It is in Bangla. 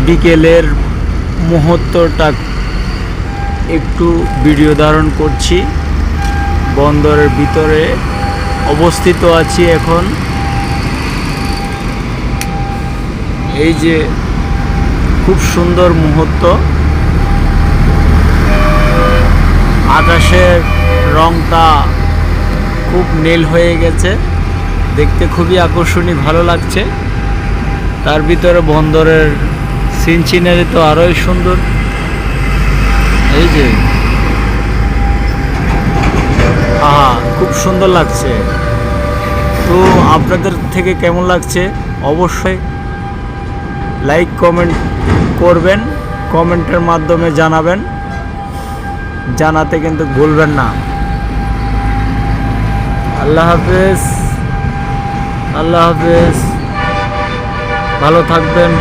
বিকেলের মুহূর্তটা একটু ভিডিও ধারণ করছি। বন্দরের ভিতরে অবস্থিত আছি এখন। এই যে খুব সুন্দর মুহূর্ত, আকাশের রংটা খুব নীল হয়ে গেছে, দেখতে খুবই আকর্ষণীয়, ভালো লাগছে। তার ভিতরে বন্দরের সিনচিনারি তো আরোই সুন্দর। এই যে আহা, খুব সুন্দর লাগছে। তো আপনাদের থেকে কেমন লাগছে অবশ্যই লাইক কমেন্ট করবেন, কমেন্টের মাধ্যমে জানাবেন, জানাতে কিন্তু ভুলবেন না। আল্লাহ হাফেজ, আল্লাহ হাফেজ, ভালো থাকবেন।